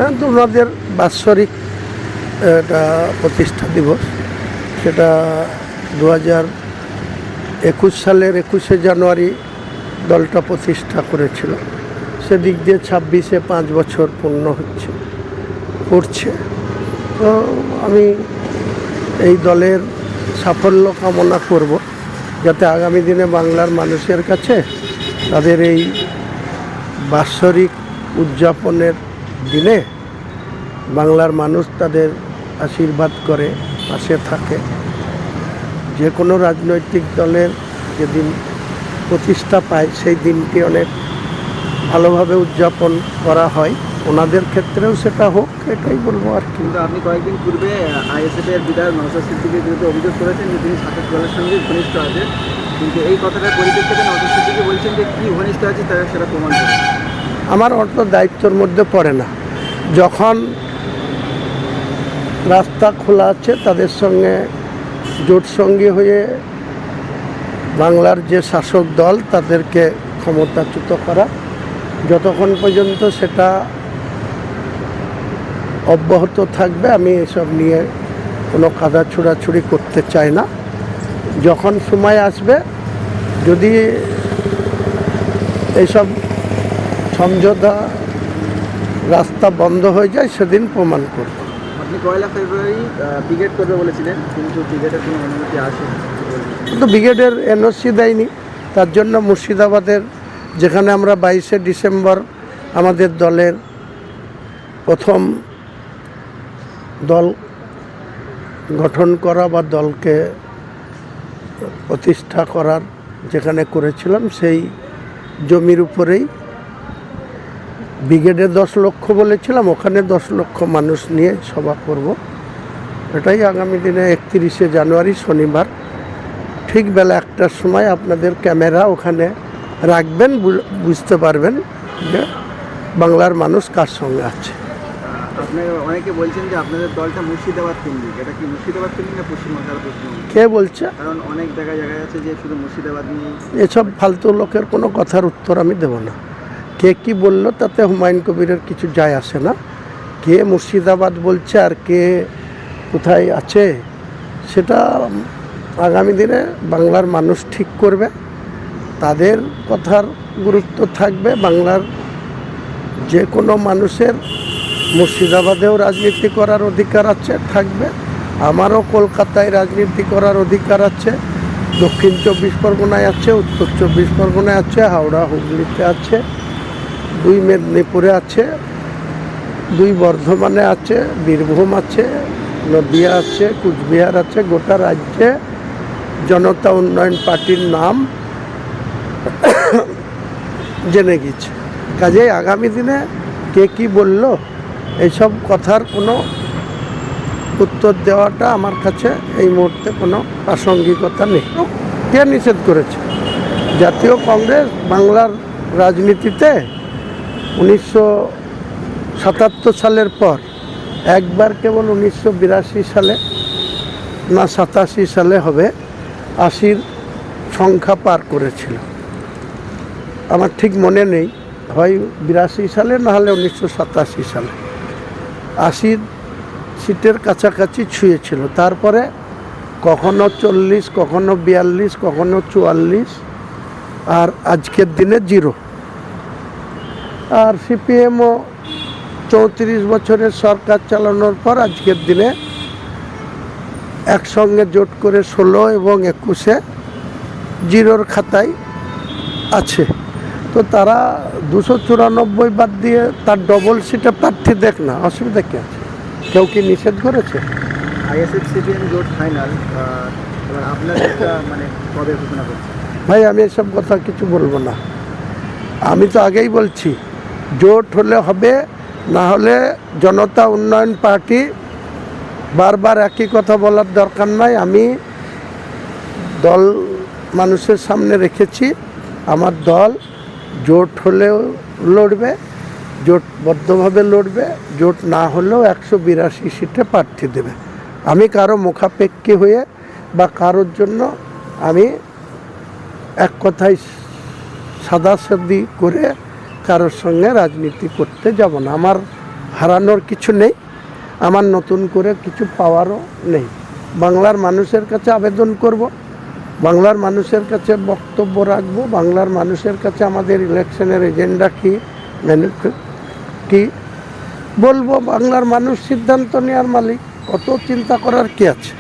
হ্যাঁ, তো ওনাদের বাৎসরিক এটা প্রতিষ্ঠা দিবস, সেটা 2021 সালের 21শে জানুয়ারি দলটা প্রতিষ্ঠা করেছিল। সেদিক দিয়ে 26-এ 5 বছর পূর্ণ করছে। তো আমি এই দলের সাফল্য কামনা করব, যাতে আগামী দিনে বাংলার মানুষের কাছে তাদের এই বাৎসরিক উদযাপনের দিনে বাংলার মানুষ তাদের আশীর্বাদ করে, পাশে থাকে। যে কোনো রাজনৈতিক দলের যেদিন প্রতিষ্ঠা পায় সেই দিনটি অনেক ভালোভাবে উদযাপন করা হয়, ওনাদের ক্ষেত্রেও সেটা হোক, এটাই বলবো আর কি। কিন্তু আপনি কয়েকদিন পূর্বে আইএসএফের বিধায়ক নওশাদ সিদ্দিকীর বিরুদ্ধে অভিযোগ করেছেন যে তিনি সাকিব দলের সঙ্গে ঘনিষ্ঠ আছে, কিন্তু এই কথাটার পরিপ্রেক্ষিতে নওশাদ সিদ্দিকী বলছেন যে কী ঘনিষ্ঠ আছে তারা সেটা প্রমাণ করে। আমার অত দায়িত্বর মধ্যে পড়ে না। যখন রাস্তা খোলা আছে তাদের সঙ্গে জোটসঙ্গী হয়ে বাংলার যে শাসক দল তাদেরকে ক্ষমতাচ্যুত করা, যতক্ষণ পর্যন্ত সেটা অব্যাহত থাকবে আমি এসব নিয়ে কোনো কাদা ছোড়াছুড়ি করতে চাই না। যখন সময় আসবে, যদি এইসব সমঝোতা রাস্তা বন্ধ হয়ে যায়, সেদিন প্রমাণ করব। আপনি 1 ফেব্রুয়ারি ব্রিগেড করবে বলেছিলেন, কিন্তু ব্রিগেডের কোনো অনুমতি আসেনি। কিন্তু ব্রিগেডের এনওসি দেয়নি। তার জন্য মুর্শিদাবাদের, যেখানে আমরা 22শে ডিসেম্বর আমাদের দলের প্রথম দল গঠন করা বা দলকে প্রতিষ্ঠা করার যেখানে করেছিলাম, সেই জমির উপরেই ব্রিগেডে 10 লক্ষ বলেছিলাম, ওখানে 10 লক্ষ মানুষ নিয়ে সভা করব। এটাই আগামী দিনে 31শে জানুয়ারি শনিবার ঠিক বেলা 1টার সময় আপনাদের ক্যামেরা ওখানে রাখবেন, বুঝতে পারবেন যে বাংলার মানুষ কার সঙ্গে আছে। আপনারা অনেকে বলছেন যে আপনাদের দলটা মুর্শিদাবাদ কেন্দ্রিক, এটা কি মুর্শিদাবাদ কেন্দ্রিক না পশ্চিমবঙ্গের? কে বলছে? কারণ অনেক জায়গায় আছে যে শুধু মুর্শিদাবাদ নিয়ে। এসব ফালতু লোকের কোনো কথার উত্তর আমি দেব না। কে কি বলল তাতে হুমায়ুন কবিরের কিছু যায় আসে না। কে মুর্শিদাবাদ বলছে আর কে কোথায় আছে, সেটা আগামী দিনে বাংলার মানুষ ঠিক করবে। তাদের কথার গুরুত্ব থাকবে। বাংলার যে কোনো মানুষের মুর্শিদাবাদেও রাজনীতি করার অধিকার আছে, থাকবে। আমারও কলকাতায় রাজনীতি করার অধিকার আছে, দক্ষিণ 24 পরগনায় আছে, উত্তর 24 পরগনায় আছে, হাওড়া হুগলিতে আছে, 2 মেদিনীপুরে আছে, 2 বর্ধমানে আছে, বীরভূম আছে, নদিয়া আছে, কুচবিহার আছে। গোটা রাজ্যে জনতা উন্নয়ন পার্টির নাম জেনে গেছে। কাজেই আগামী দিনে কে কি বলল এইসব কথার কোনো উত্তর দেওয়াটা আমার কাছে এই মুহূর্তে কোনো প্রাসঙ্গিকতা নেই। কে নিষেধ করেছে? জাতীয় কংগ্রেস বাংলার রাজনীতিতে 1977 সালের পর একবার কেবল 1982 সালে না 87 সালে হবে 80-র সংখ্যা পার করেছিল। আমার ঠিক মনে নেই, হয় 82 সালে না হলে 1987 সালে 80 সিটের কাছাকাছি ছুঁয়েছিল। তারপরে কখনো 40, কখনো 42, কখনো 44, আর আজকের দিনে 0। আর সিপিএমও 34 বছরের সরকার চালানোর পর আজকের দিনে একসঙ্গে জোট করে 16 এবং 21-এ 0-র খাতায় আছে। তো তারা 294 বাদ দিয়ে তার ডবল সিটে প্রার্থী দেখ না, অসুবিধা কী আছে? কেউ কি নিষেধ করেছে? আইএসএফ সিপিএম জোট ফাইনাল, এবার আপনাদেরটা মানে কবে ঘোষণা করছে? ভাই, আমি এসব কথা কিছু বলবো না। আমি তো আগেই বলছি, জোট হলে হবে, না হলে জনতা উন্নয়ন পার্টি, বারবার একই কথা বলার দরকার নাই। আমি দল মানুষের সামনে রেখেছি, আমার দল জোট হলেও লড়বে, জোটবদ্ধভাবে লড়বে, জোট না হলেও 182 সিটে প্রার্থী দেবে। আমি কারো মুখাপেক্ষী হয়ে বা কারোর জন্য আমি এক কথায় সাদাসাদি করে কারোর সঙ্গে রাজনীতি করতে যাব না। আমার হারানোর কিছু নেই, আমার নতুন করে কিছু পাওয়ারও নেই। বাংলার মানুষের কাছে আবেদন করব, বাংলার মানুষের কাছে বক্তব্য রাখব, বাংলার মানুষের কাছে আমাদের ইলেকশনের এজেন্ডা কী বলবো। বাংলার মানুষ সিদ্ধান্ত নেওয়ার মালিক, কত চিন্তা করার কি আছে।